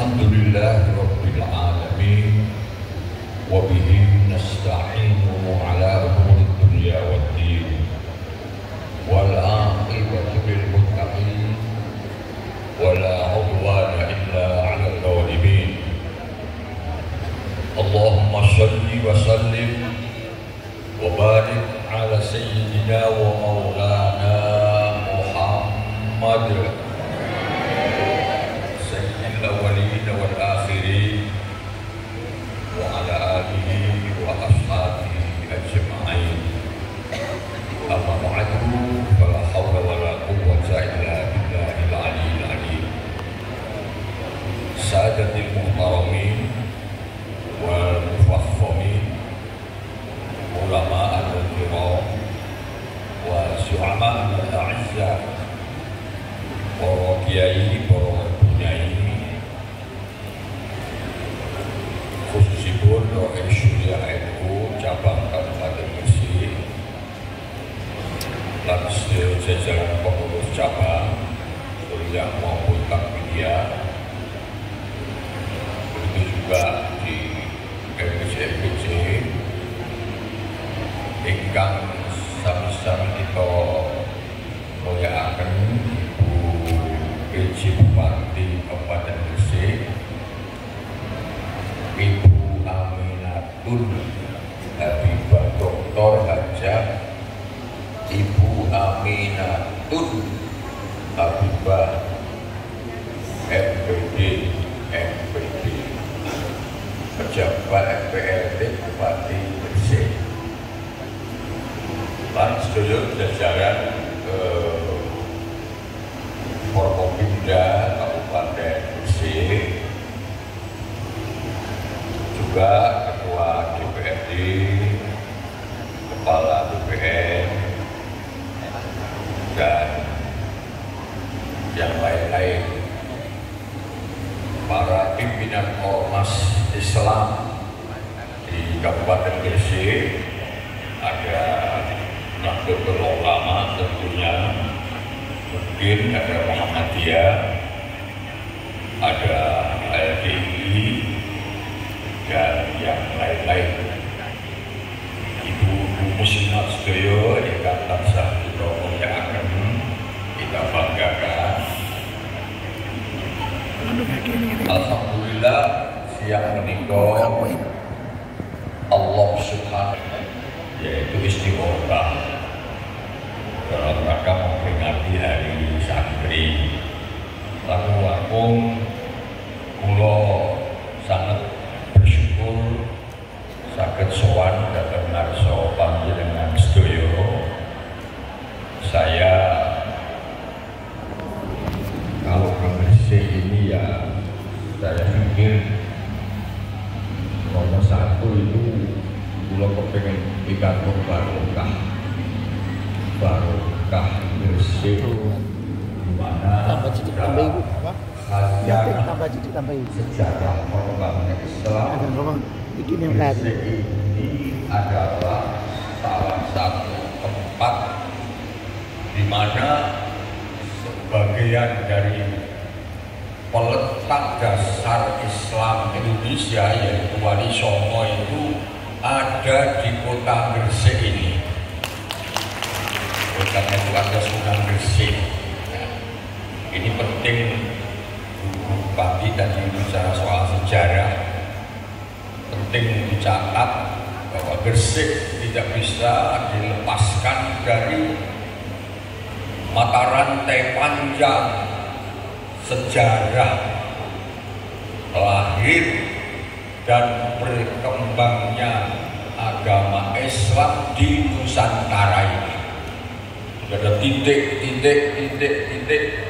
Alhamdulillahirabbil alamin wa bihi nasta'inu ala umuri dunya waddin wal aqibatu lil muttaqin wala udwana illa 'alal zalimin. Allahumma shalli wa sallim wa barik ala sayyidina wa maulana Muhammad sayyidil awwalin wal akhirin wa ala alihi wa ashabihi ajma'in. Amma ba'du, fala hawla wala quwwata illa billahil aliyyil azim. Sadatil muhtaramin wal mufakhimin, ulama al-kiram wa syu'ama al-a'izzah, para kiai, para bunyai, khususipun Rois Syuriah NU cabang Kabupaten Gresik lan jajaran pengurus cabang Syuriah maupun Takmiyah, begitu juga di MPC ingkang sami-sami kita mulyakaken Ibu PJ Bupati Kabupaten Gresik, Ibu Aminatun Habibah Dr. Hajah Ibu Aminatun Habibah MPD pejabat MPRD Bupati Gresik lan sedaya jajaran Forkopimda Kabupaten Gresik, juga Ketua DPRD, Kepala BPN, dan yang lain-lain, para pimpinan ormas Islam di Kabupaten Gresik, ada Nahdlatul Ulama tentunya, mungkin ada Muhammadiyah, ada LDI, dan yang lain-lain. Ibu muslimat sedaya ingkang tansah kita mulyakaken, kita banggakan. Alhamdulillah siang menika Allah Subhanahu yaitu istiqomah dalam rangka memperingati Hari Santri. Langkung kula sangat bersyukur saged sowan dhateng ngarsa panjenengan sedaya. Saya kalau ke Gresik ini ya saya pikir nomor satu itu kula kepengen pikantuk barokah Gresik, di mana sejarah pengembangan Islam Gresik ini adalah salah satu tempat di mana sebagian dari peletak dasar Islam Indonesia yaitu Wali Songo itu ada di kota Gresik ini. Kotanya itu ada Sunan Gresik. Ini penting Bupati tadi bicara soal sejarah, penting dicatat bahwa Gresik tidak bisa dilepaskan dari mata rantai panjang sejarah lahir dan berkembangnya agama Islam di Nusantara ini. Ada titik-titik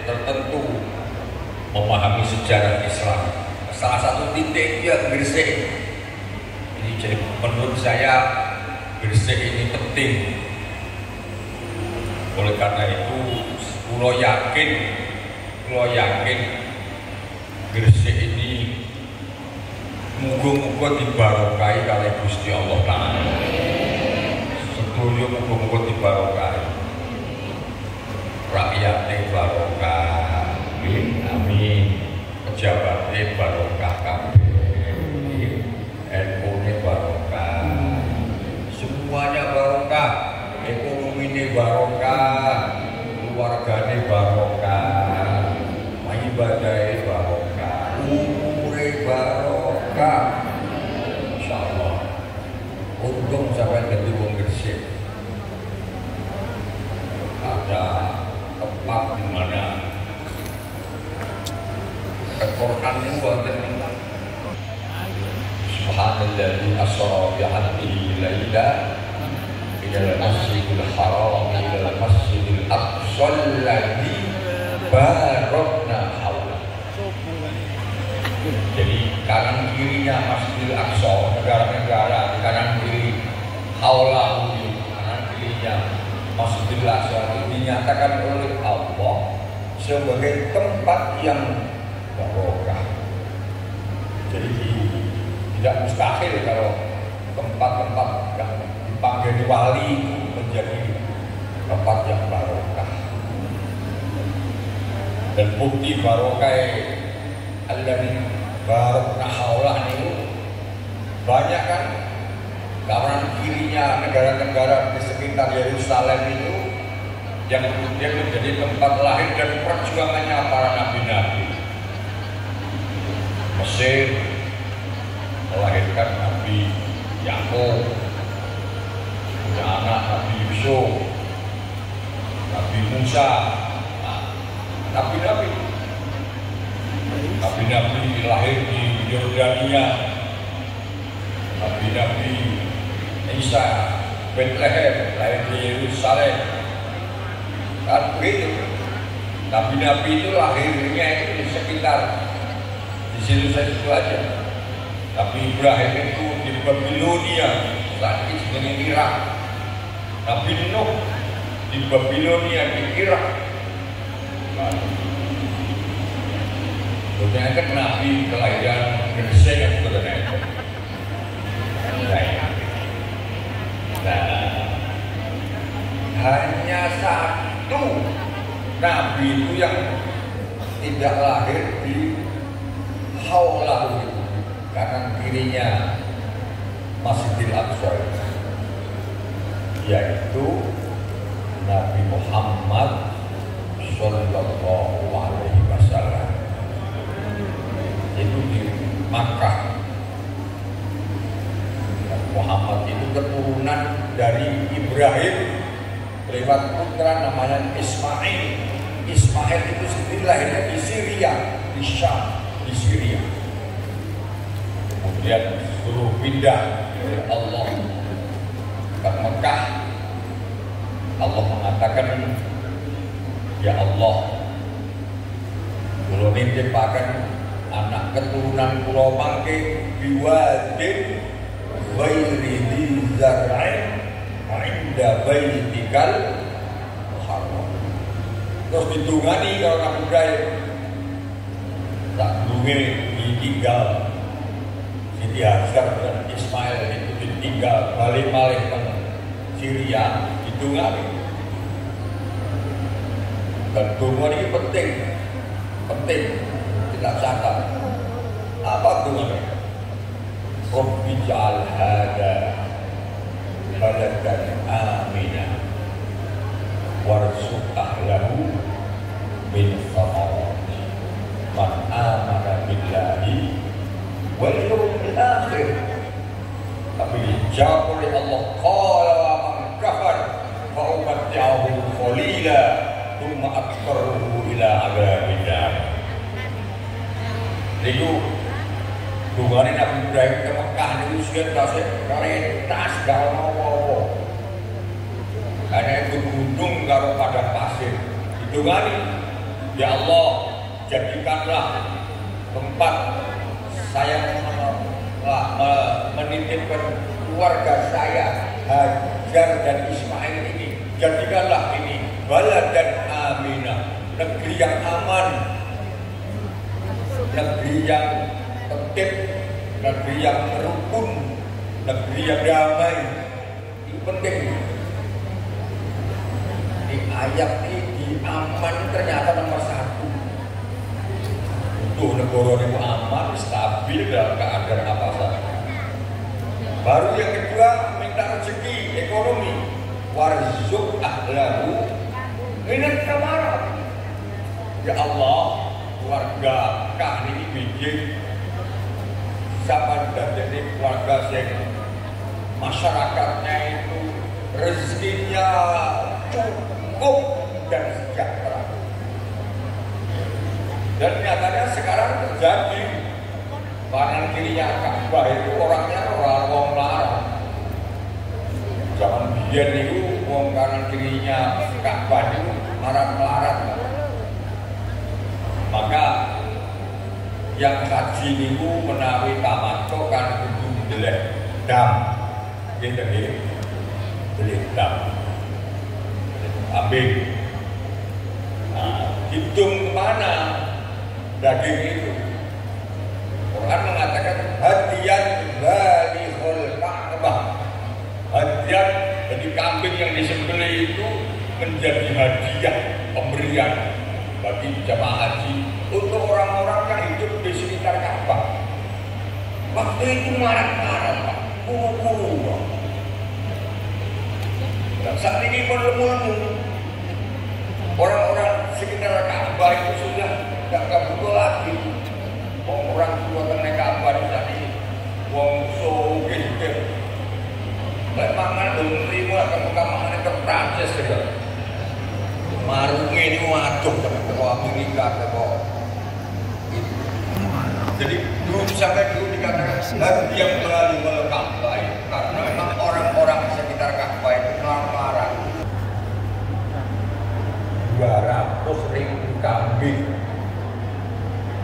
tertentu memahami sejarah Islam. Salah satu titiknya Gresik. Ini jadi menurut saya Gresik ini penting. Oleh karena itu, kulo yakin Gresik ini muga-muga dibarokahi kalih Gusti Allah Ta'ala. Sedoyo muga-muga dibarokahi. Rakyatnya barokah, amin. Pejabatnya barokah. barokah. Insyaallah. Untung sampai jadi wong Gresik. Ada tempat di mana Al-Quran itu wonten. Subhanalladzi asra bi 'abdihi laila ilal masjidil haram ilal masjidil aqsa alladzi barakna hawla. Jadi kanan kirinya Masjidil Aqsa, negara-negara di kanan kiri haulahu, kanan kirinya Masjidil Aqsa itu dinyatakan oleh Allah sebagai tempat yang barokah. Jadi tidak mustahil kalau tempat-tempat yang dipanggil wali menjadi tempat yang barokah. Dan bukti barokah alladzi barakna haulah itu banyak kan, kanan kirinya negara-negara di sekitar Yerusalem itu yang kemudian menjadi tempat lahir dan perjuangannya para nabi-nabi. Mesir melahirkan Nabi Yakub, punya anak Nabi Yusuf, Nabi Musa, nabi-nabi lahir di Yordania, nabi-nabi Isa Bethlehem lahir di Yerusalem. Kan begitu. Nabi-nabi itu lahirnya itu di sekitar di situ aja. Nabi Ibrahim itu di Babilonia, saat ini dengan Irak. Nabi Nuh di Babilonia di Irak. Sebenarnya kan Nabi kelahiran Gresik kan sebenarnya. Nah, hanya satu Nabi itu yang tidak lahir di haulah itu, kanan kirinya Masjidil Aqsa, yaitu Nabi Muhammad Sallallahu Alaihi Wasallam. Itu di Makkah. Muhammad itu keturunan dari Ibrahim lewat putra namanya Ismail. Ismail itu sendiri lahirnya di Syria, di Syam, di Syria. Kemudian suruh pindah oleh Allah ke Mekah. Allah mengatakan, ya Allah, kula nitipkan anak keturunan kula mangke biwadin ghairi dzar'in 'inda baitikal muharram. Terus ditungani kalau Nabi Ibrahim tak dunge ditinggal Siti Hajar dan Ismail itu ditinggal balik malih ke Syria, ditungani. Dan dungan ini penting tidak catat. Apa dungan? Rabbi ja'al hada baladan amina warzuq ahlahu min thamarati man amana billahi wal yawmil akhir. Tapi dijawab oleh Allah, qala wa man kafar fa umatti'uhu qalila thumma adtarruhu ila adzabin nar. Itu dungane Nabi Ibrahim ke Mekah itu sudah terasa retas gak mau. Karena itu gunung karo padang pasir. Didungani, ya Allah, jadikanlah tempat saya menitipkan keluarga saya Hajar dan Ismail ini, jadikanlah ini balad dan aminah, negeri yang aman, negeri yang tertib, negeri yang rukun, negeri yang damai. Ini penting. Di ayat ini aman ternyata nomor satu. Untuk negara itu aman, stabil dalam keadaan apa saja. Baru yang kedua minta rezeki ekonomi. Warzuq ahlahu minat samarat. Ya Allah, keluarga kami ini bikin sama dari keluarga yang masyarakatnya itu rezekinya cukup dan sejahtera. Dan nyatanya sekarang terjadi kanan kirinya Ka'bah itu orangnya orang larang. Zaman biyen itu wong kanan kirinya Ka'bah itu marah-marah. Maka yang haji niku menawi tamattu kan kudu ndeleh dam. Gitu nggih. Ndeleh dam. Kambing. Nah, hitung kemana daging itu? Quran mengatakan hadiyan balighul Ka'bah. Hadiah jadi kambing yang disembelih itu menjadi hadiah pemberian bagi jamaah haji untuk orang-orang yang hidup di sekitar Ka'bah. Waktu itu marah-marah, Pak, buru-buru. Dan saat ini pun lemu-lemu. Orang-orang sekitar Ka'bah itu sudah tidak butuh lagi. Orang tua kena Ka'bah saat ini, wong sugih. Lek mangan belum terima, kamu mangan terprancis gitu. Marungnya ini waduh, ke Amerika, ke itu. Jadi dulu sampai dulu dikatakan hadiah balighul Ka'bah karena memang orang-orang sekitar Ka'bah itu marah. 200.000 kambing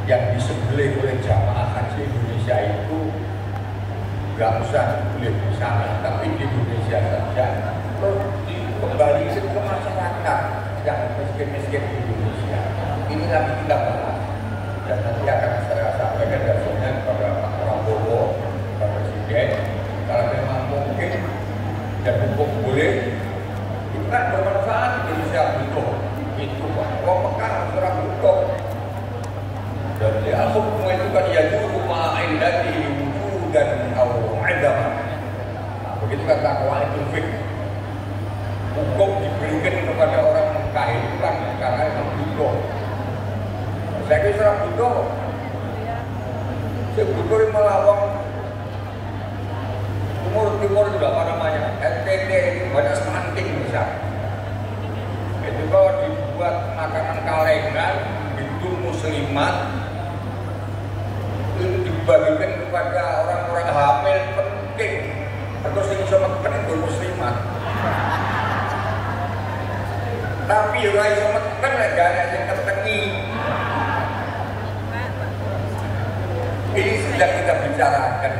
yang disembelih oleh jamaah haji Indonesia itu nggak usah disembelih di sana, tapi di Indonesia saja terus dikembali ke masyarakat yang miskin-miskin di Indonesia. Ini lagi kita bahas dan nanti akan saya sampaikan hasilnya kepada Pak Prabowo, Pak Presiden. Kalau memang mungkin dan hukum boleh, itu kan bermanfaat. Indonesia butuh itu, Pak. Wong Mekah orang butuh. Dan ya hukum itu kan ya dulu ma'indati wujudan atau adaman. Nah, begitu kata qawaidul fiqh. Hukum diberikan kepada orang Mekah itu kan karena itu butuh. Saya kira serang butuh. Saya butuh malah wong Timur juga apa namanya NTT itu banyak stunting besar. Itu kalau dibuat makanan kalengan itu muslimat itu dibagikan kepada orang-orang hamil penting terus ini sama penting muslimat. Tapi orang yang menekan negara yang ketengi. Ini sedang kita bicarakan.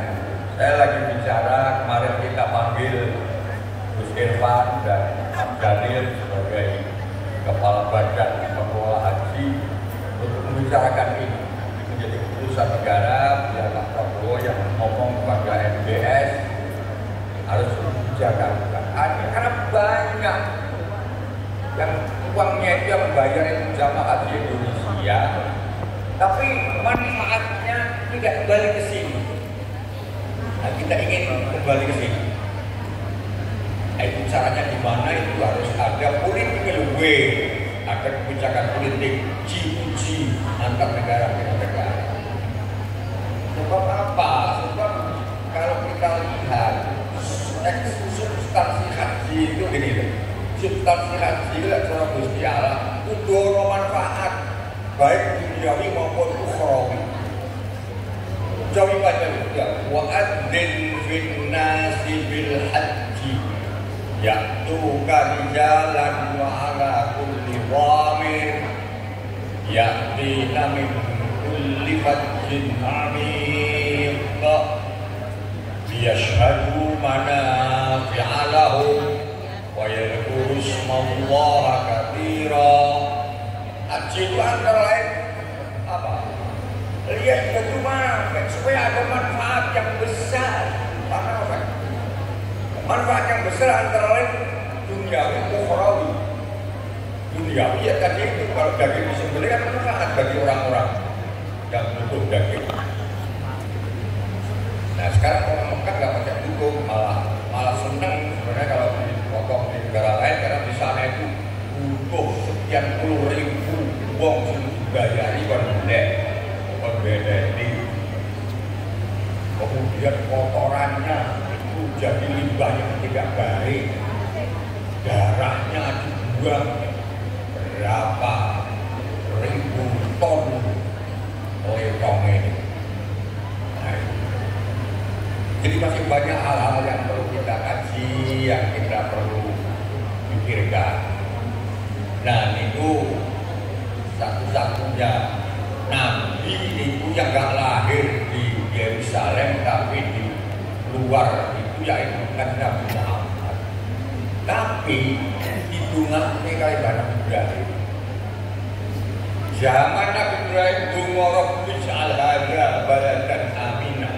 Saya lagi bicara, kemarin kita panggil Gus Irfan dan Mas Daniel sebagai Kepala Badan Pengelola Haji untuk membicarakan ini. Menjadi keputusan negara, biar Pak Prabowo yang ngomong kepada MBS harus dijaga. Karena banyak yang uangnya itu yang membayar itu jamaah haji Indonesia, tapi manfaatnya tidak kembali ke sini. Nah, kita ingin kembali ke sini. Nah, itu caranya gimana? Itu harus ada political will, ada kebijakan politik G2G antar negara dengan negara. Sebab apa? Sebab kalau kita lihat substansi haji itu gini loh. Substansi haji itu secara Gusti Allah itu manfaat baik duniawi maupun ukhrawi. Jauhi baca ya. Wa adzin fin nasi bil haji ya'tuka rijalan wa ala kulli dhamir ya'tina min kulli fajjin amiq liyashhadu manafi'a lahum wa yadhkuru ismallaha katsira. Haji itu antara lain apa? Lihat itu supaya ada manfaat yang besar. Apa? Manfaat yang besar antara lain duniawi ukhrawi. Duniawi ya tadi itu kalau daging disembelih kan manfaat bagi orang-orang yang butuh daging. Nah sekarang orang Mekah nggak pakai dukung, malah senang sebenarnya kalau dipotong di negara lain karena di sana itu butuh sekian puluh ribu wong dibayari kan beda ini. kemudian kotorannya itu jadi limbah yang tidak baik, darahnya dibuang berapa ribu ton oleh tong ini. Nah, jadi masih banyak hal-hal yang perlu kita kaji, yang kita perlu pikirkan. Nah, itu satu-satunya nabi itu yang gak lahir di Yerusalem tapi di luar itu yaitu kan Nabi Muhammad. Tapi hitungannya kayak Nabi Ibrahim. Zaman Nabi Ibrahim dungo Rabbi ja'al hadza baladan aminah.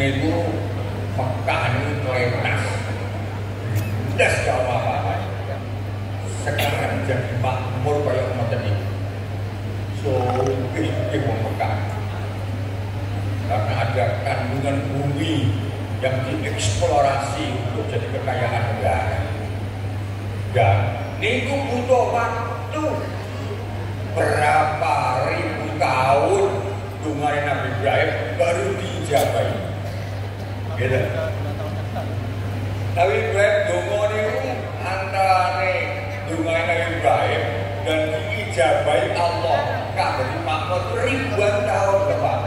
Niku Mekah niku terlepas. Das apa-apa. Sekarang jadi makmur kayak ngoten iki. So, iki wong Mekah. Karena ada kandungan bumi yang dieksplorasi untuk jadi kekayaan negara. Dan niku butuh waktu berapa ribu tahun dungan Nabi Ibrahim baru dijabai. Gitu. Nabi Ibrahim dungo niku antara dungan Nabi Ibrahim dan diijabai Allah kabeh makmur ribuan tahun depan.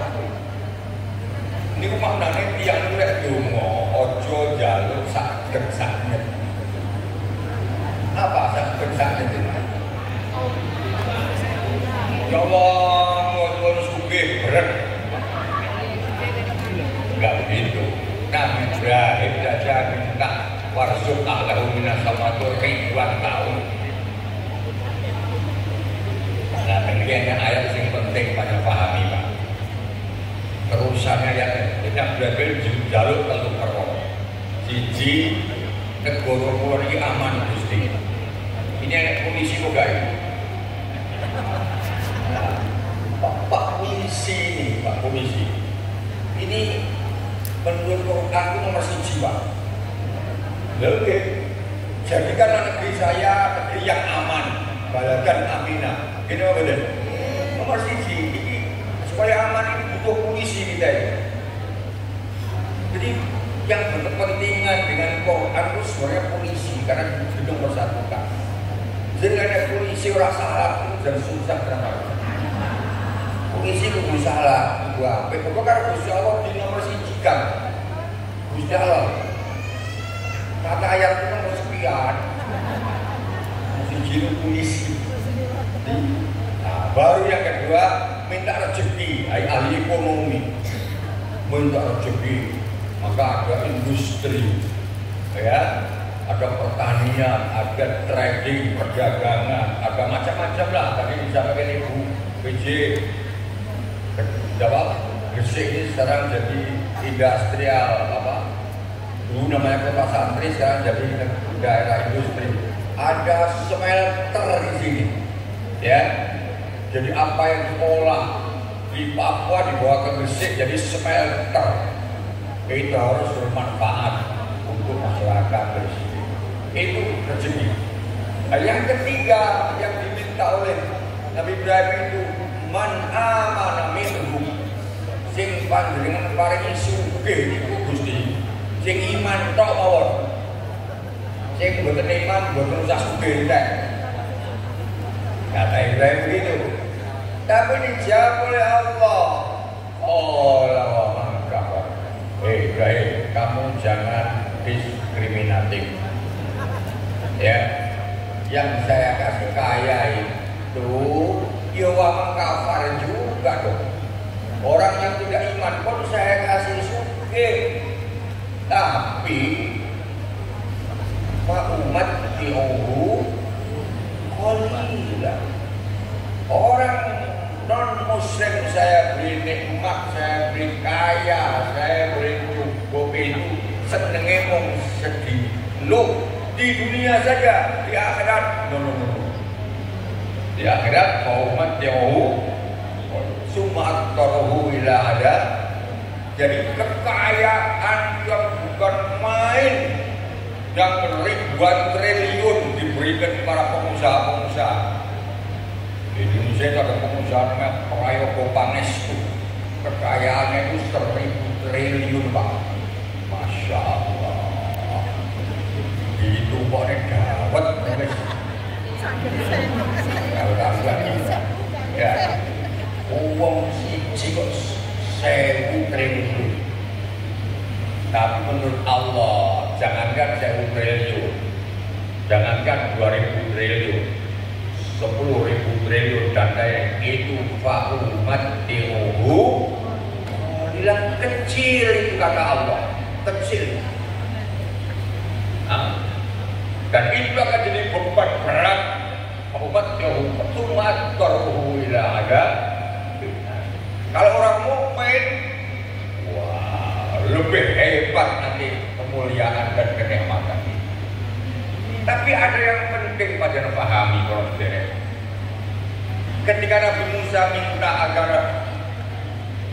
Niku maknane tiyang lek donga aja njaluk sak gersane. Apa sak gersane itu? Ya Allah, nuwun sugih berat. Enggak begitu. Nabi Ibrahim saja minta warzuk lahu minas samawati ribuan tahun. Nah, ini ayat yang penting pada pahami, Pak. Terusannya ya, kita berarti jalur telu perkara. Siji negara iki aman Gusti. Ini polisi kok gak ini? Pak polisi ini, Pak polisi. Ini menurut Quran itu nomor siji, Pak. Oke. Jadikanlah negeri saya negeri yang aman, baladan aminah. Ini apa benar? Nomor siji. Supaya aman ini butuh polisi kita ya. Jadi yang berkepentingan dengan Quran itu sebenarnya polisi karena itu mempersatukan. Jadi ada polisi orang salah itu dan susah kenapa? Polisi itu salah itu apa? Pokoknya karena Gusti Allah di nomor siji kan. Gusti Allah. Kata ayat itu nomor sekian. Siji itu polisi. Nah, baru yang kedua minta rezeki, ahli ekonomi minta rezeki, maka ada industri, ya, ada pertanian, ada trading, perdagangan, ada macam-macam lah. Tadi disampaikan Ibu PJ, jawab Gresik ini sekarang jadi industrial apa? Dulu namanya kota santri, sekarang jadi daerah industri. Ada smelter di sini, ya. Jadi apa yang diolah di Papua dibawa ke Gresik jadi smelter. Itu harus bermanfaat untuk masyarakat Gresik. Itu rezeki. Nah, yang ketiga yang diminta oleh Nabi Ibrahim itu man amana minhum. Sing panjenengan paringi sugih iku Gusti. Sing iman tok mawon. Sing boten iman boten usah sugih entek. Kata Ibrahim begitu. Tapi dijawab oleh Allah. Allah mengatakan, Ibrahim, kamu jangan diskriminatif. Ya, yang saya kasih kaya itu, ya mengkafar juga dong. Orang yang tidak iman pun saya kasih sugih. Tapi Pak umat diuhu qalilan. Orang non muslim saya beri nikmat, saya beri kaya, saya beri cukup itu senenge mung sedih. Loh, di dunia saja, di akhirat no. Di akhirat qaumat yahu summa taruhu ila ada. Jadi kekayaan yang bukan main yang ribuan triliun diberikan para pengusaha-pengusaha. Di Indonesia itu ada pengusaha namanya Prayogo Pangestu. kekayaannya itu 1.000 triliun Pak. Masya Allah. Itu pokoknya gawat. Ya, uang siji kok 1.000 triliun. Tapi menurut Allah, jangankan 1.000 triliun, jangankan 2.000 triliun, 10.000 triliun dan kayak itu fa'umat tiruhu bilang kecil itu kata Allah, kecil. Nah, dan itu akan jadi beban berat umat jauh tumat korhu ila ada. Kalau orang mukmin, wah lebih hebat nanti kemuliaan dan kenikmatan. Tapi ada yang penting pada pahami kalau saudara. Ketika Nabi Musa minta agar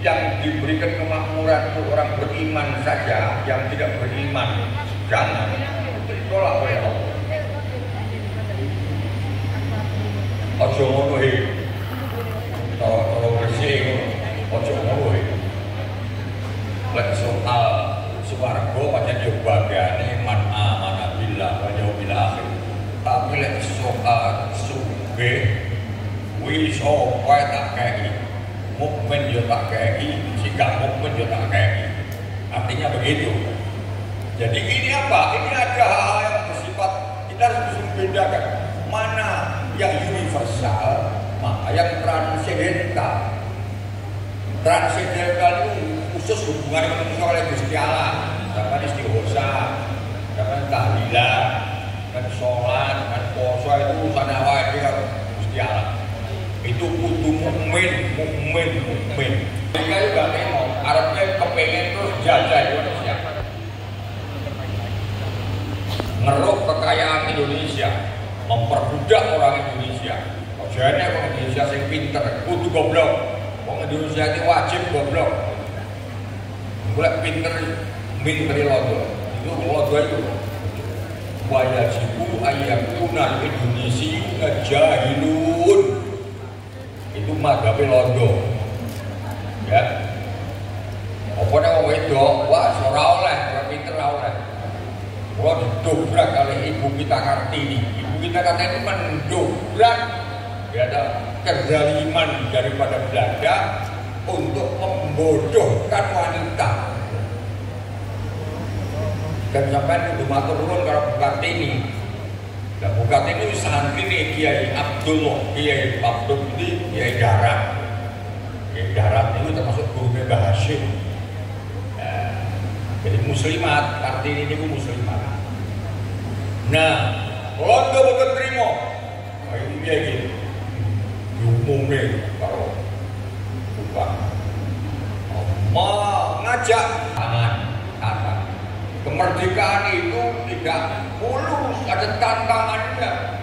yang diberikan kemakmuran untuk orang beriman saja, yang tidak beriman jangan, itu ditolak oleh Allah. Ojo ngono iki. Tolong bersih ojo ngono iki. Lek soal swarga pancen yo bagiane man amana billah wa yaumil akhir. Tapi lek soal sugih kuwi sapa tak kei. Mukmin yo tak kei, jika mukmin yo tak kei. Artinya begitu. Jadi ini apa? Ini ada hal yang bersifat kita harus membedakan mana yang universal, maka yang transendental. Transendental itu khusus hubungan manusia oleh Gusti Allah. Zaman istighosa, zaman tahlilan, dan sholat, dan puasa itu sanawa itu Gusti Allah. Itu kudu mukmin. Mereka juga memang Arabnya kepengen terus jajah Indonesia, ngeruk kekayaan Indonesia, memperbudak orang Indonesia. Jadi orang Indonesia yang pinter, kudu goblok. Orang Indonesia itu wajib goblok. Mulai pinter lodo. Itu lodo itu. Wajibu ayakuna Indonesia jahilun. Itu madhabe lodo. Ya. Apa nek wong wedok, wah ora oleh, ora pinter ora oleh. Kalau didobrak oleh Ibu kita Kartini, Ibu kita Kartini mendobrak ya, ada kezaliman daripada Belanda untuk membodohkan wanita. Dan sampai itu matur nuwun karo Bu Kartini. Dan Bu Kartini santri nih Kiai Abdullah, Kiai Abdul ini Kiai Darat. Kiai Darat itu termasuk guru Mbah Hasyim. Jadi muslimat, Kartini ini muslimat. Nah, kalau nggak bakal terima, ini dia gitu, diumumin kalau bukan, mau ngajak tangan. Kemerdekaan itu tidak mulus, ada tantangannya.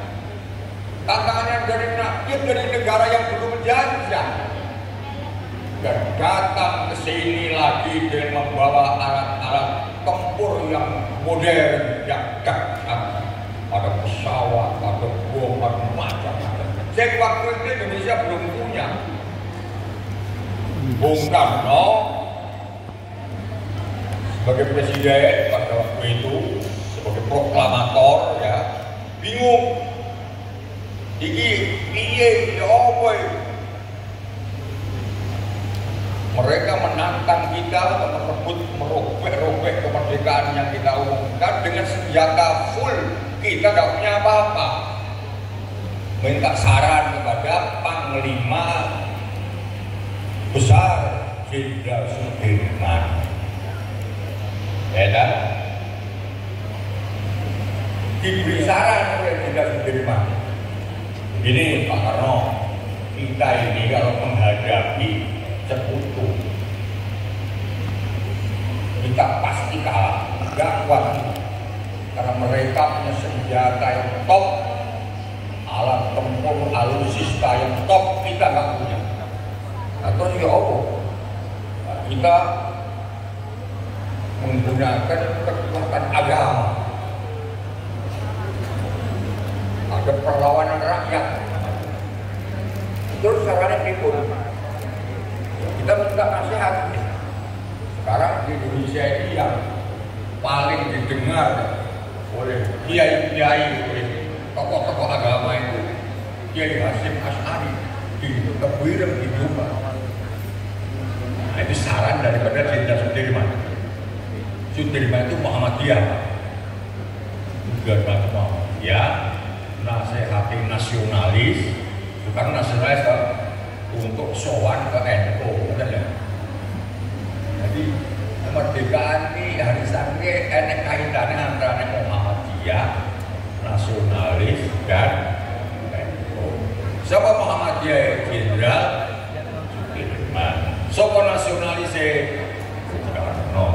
Tantangannya dari rakyat, dari negara yang belum menjajah. Dan datang ke sini lagi dengan membawa alat-alat tempur yang modern, yang gagah. Ada pesawat, ada bom, ada macam-macam. Jadi waktu itu Indonesia belum punya. Bung Karno sebagai presiden pada waktu itu, sebagai proklamator ya, bingung. Iki apa itu? Mereka menantang kita merebut, merobek kemerdekaan yang kita umumkan dengan senjata full. Kita gak punya apa-apa. Minta saran kepada Panglima Besar Jenderal Sudirman. Ya kan? Diberi saran oleh Jenderal Sudirman. Begini Pak Karno, kita ini kalau menghadapi sekutu kita pasti kalah, gak kuat karena mereka punya senjata yang top, alat tempur alutsista yang top, kita gak punya. Nah terus ya apa? Nah, kita menggunakan kekuatan agama, ada perlawanan rakyat. Terus caranya kita minta juga nasihat. Sekarang di Indonesia ini yang paling didengar oleh kiai-kiai, oleh tokoh-tokoh agama itu Kiai Hasyim Asy'ari di Tebuireng di Jombang. Nah, itu saran daripada Jenderal Sudirman. Sudirman itu Muhammadiyah, bukan Muhammadiyah, nasihati nasionalis, bukan nasionalis untuk sowan ke NU, bukan ya. Jadi kemerdekaan ini hari sangke enek kaitannya antara Muhammadiyah, nasionalis dan NU. Siapa Muhammadiyah Jenderal Sudirman, siapa nasionalis Soekarno.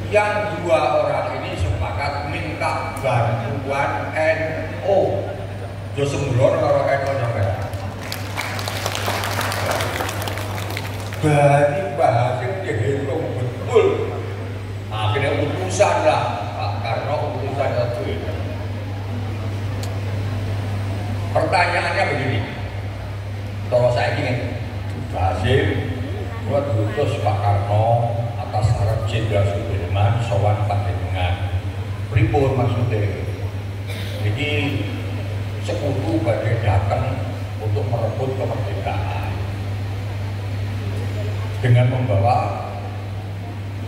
Yang dua orang ini sepakat minta bantuan NU. Jo sembrono karo NU sampai. Bani Bahasim dihitung betul. Akhirnya utusan lah Pak Karno, utusan itu. Pertanyaannya begini, kalau saya ingin Bahasim buat utus Pak Karno atas saran Jenderal Sudirman sowan panjenengan. Pripun maksudnya? Jadi sekutu badhe datang untuk merebut kemerdekaan dengan membawa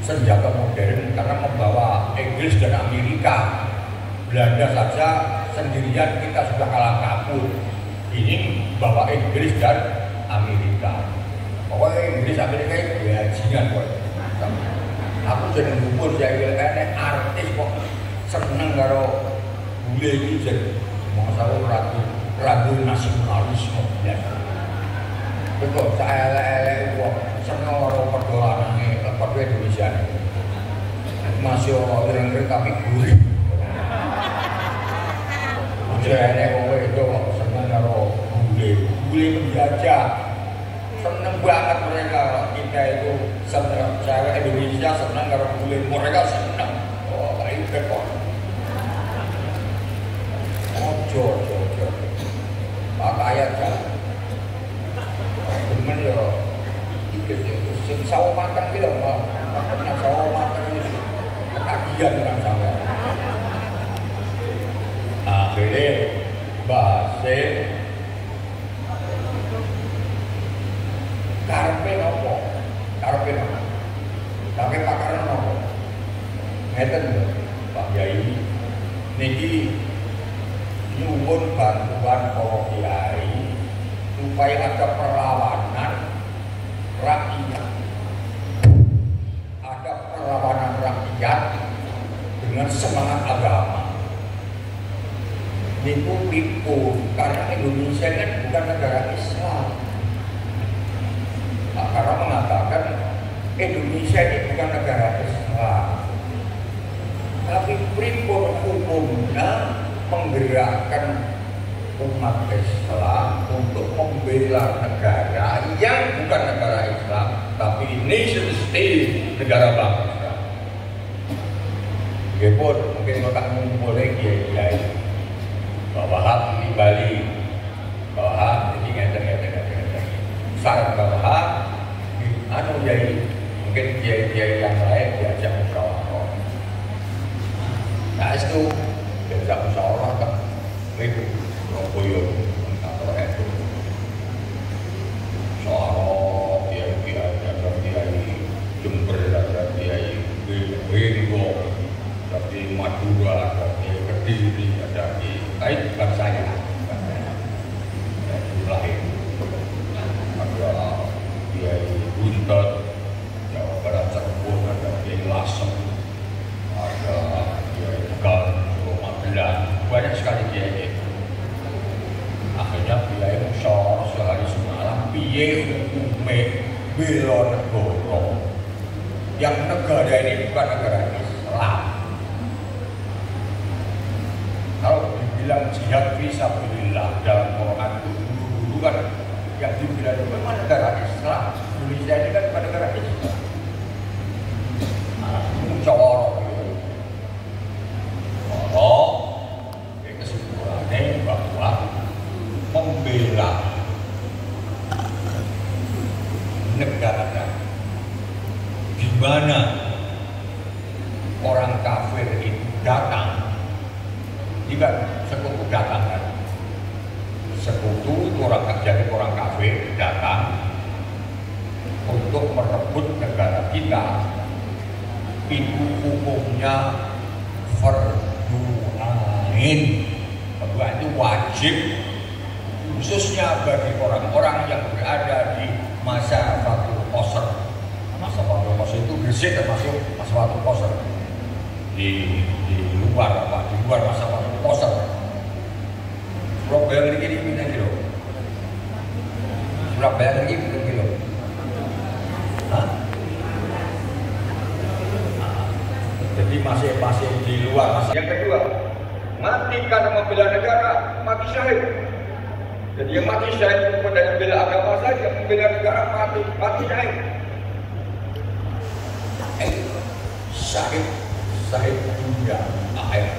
senjata modern, karena membawa Inggris dan Amerika. Belanda saja sendirian kita sudah kalah kabur, ini bawa Inggris dan Amerika. Pokoknya Inggris Amerika itu bajingan kok. Aku jadi ngumpul saya bilang artis kok seneng karo bule iki jen masalah ragu nasionalisme biasa. Betul, saya elek kok seneng karo perdolanane lepas Indonesia. Masih orang tapi gurih. Jane kowe itu seneng karo bule penjajah. Seneng banget mereka, kita itu seneng, saya Indonesia seneng karo bule, mereka seneng. Oh, baik kok. Ojo. Pakaian jalan. Temen yo, sing sawo makan gitu, makannya sawo makan itu ketagihan dengan sama. Akhirnya Bahasim karepe nopo? Tapi pakaran nopo? Ngeten lho, Pak Yai, niki nyuwun bantuan para kiai supaya ada perlawanan rakyat. Ada perlawanan rakyat dengan semangat agama. Niku karena Indonesia kan bukan negara Islam. Pak Karno mengatakan Indonesia ini bukan negara Islam, tapi pripun hukumnya menggerakkan umat Islam untuk membela negara yang bukan negara Islam, tapi nation state, negara bangsa. Gepun mungkin kita ngumpul kiai-kiai bahwa di Bali, bahwa ini ngeten. Saran bahwa Yai, mungkin kiai-kiai yang lain diajak musyawarah. Nah itu diajak musyawarah kan, itu Surabaya atau itu musyawarah kiai-kiai ada kiai Jember, ada kiai Wenggo, ada kiai Madura, ada kiai Kediri, ada kiai bukan saya, lahir. Ada Kiai Buntet, Jawa Barat Cirebon, ada Kiai Lasem, ada Kiai Tegal, Magelang, banyak sekali kiai. Akhirnya kiai musyawarah sehari semalam, piye hukume bela negara, yang negara ini bukan negara Islam. Kalau dibilang jihad fisabilillah dalam Quran dulu kan yang dibilang itu memang negara Islam. Indonesia ini kan bukan negara Islam. Musyawarah gitu. Kesimpulannya bahwa membela negara di mana orang kafir itu datang, jika sekutu datang kan, sekutu itu jadi orang kafir datang untuk merebut negara kita, itu hukumnya fardu ain. Fardu ain itu wajib, khususnya bagi orang-orang yang berada di masa Fatul Qasr. Masa Fatul Qasr itu Gresik termasuk masa Fatul Qasr. Di luar masa Fatul Qasr. Surabaya ini pindah kilo. Surabaya ini pindah kilo. Hah? Jadi masih di luar. Yang kedua, mati karena membela negara, mati syahid. Jadi yang mati syahid bukan dari membela agama saja, membela negara mati syahid. Syahid dunia akhirat.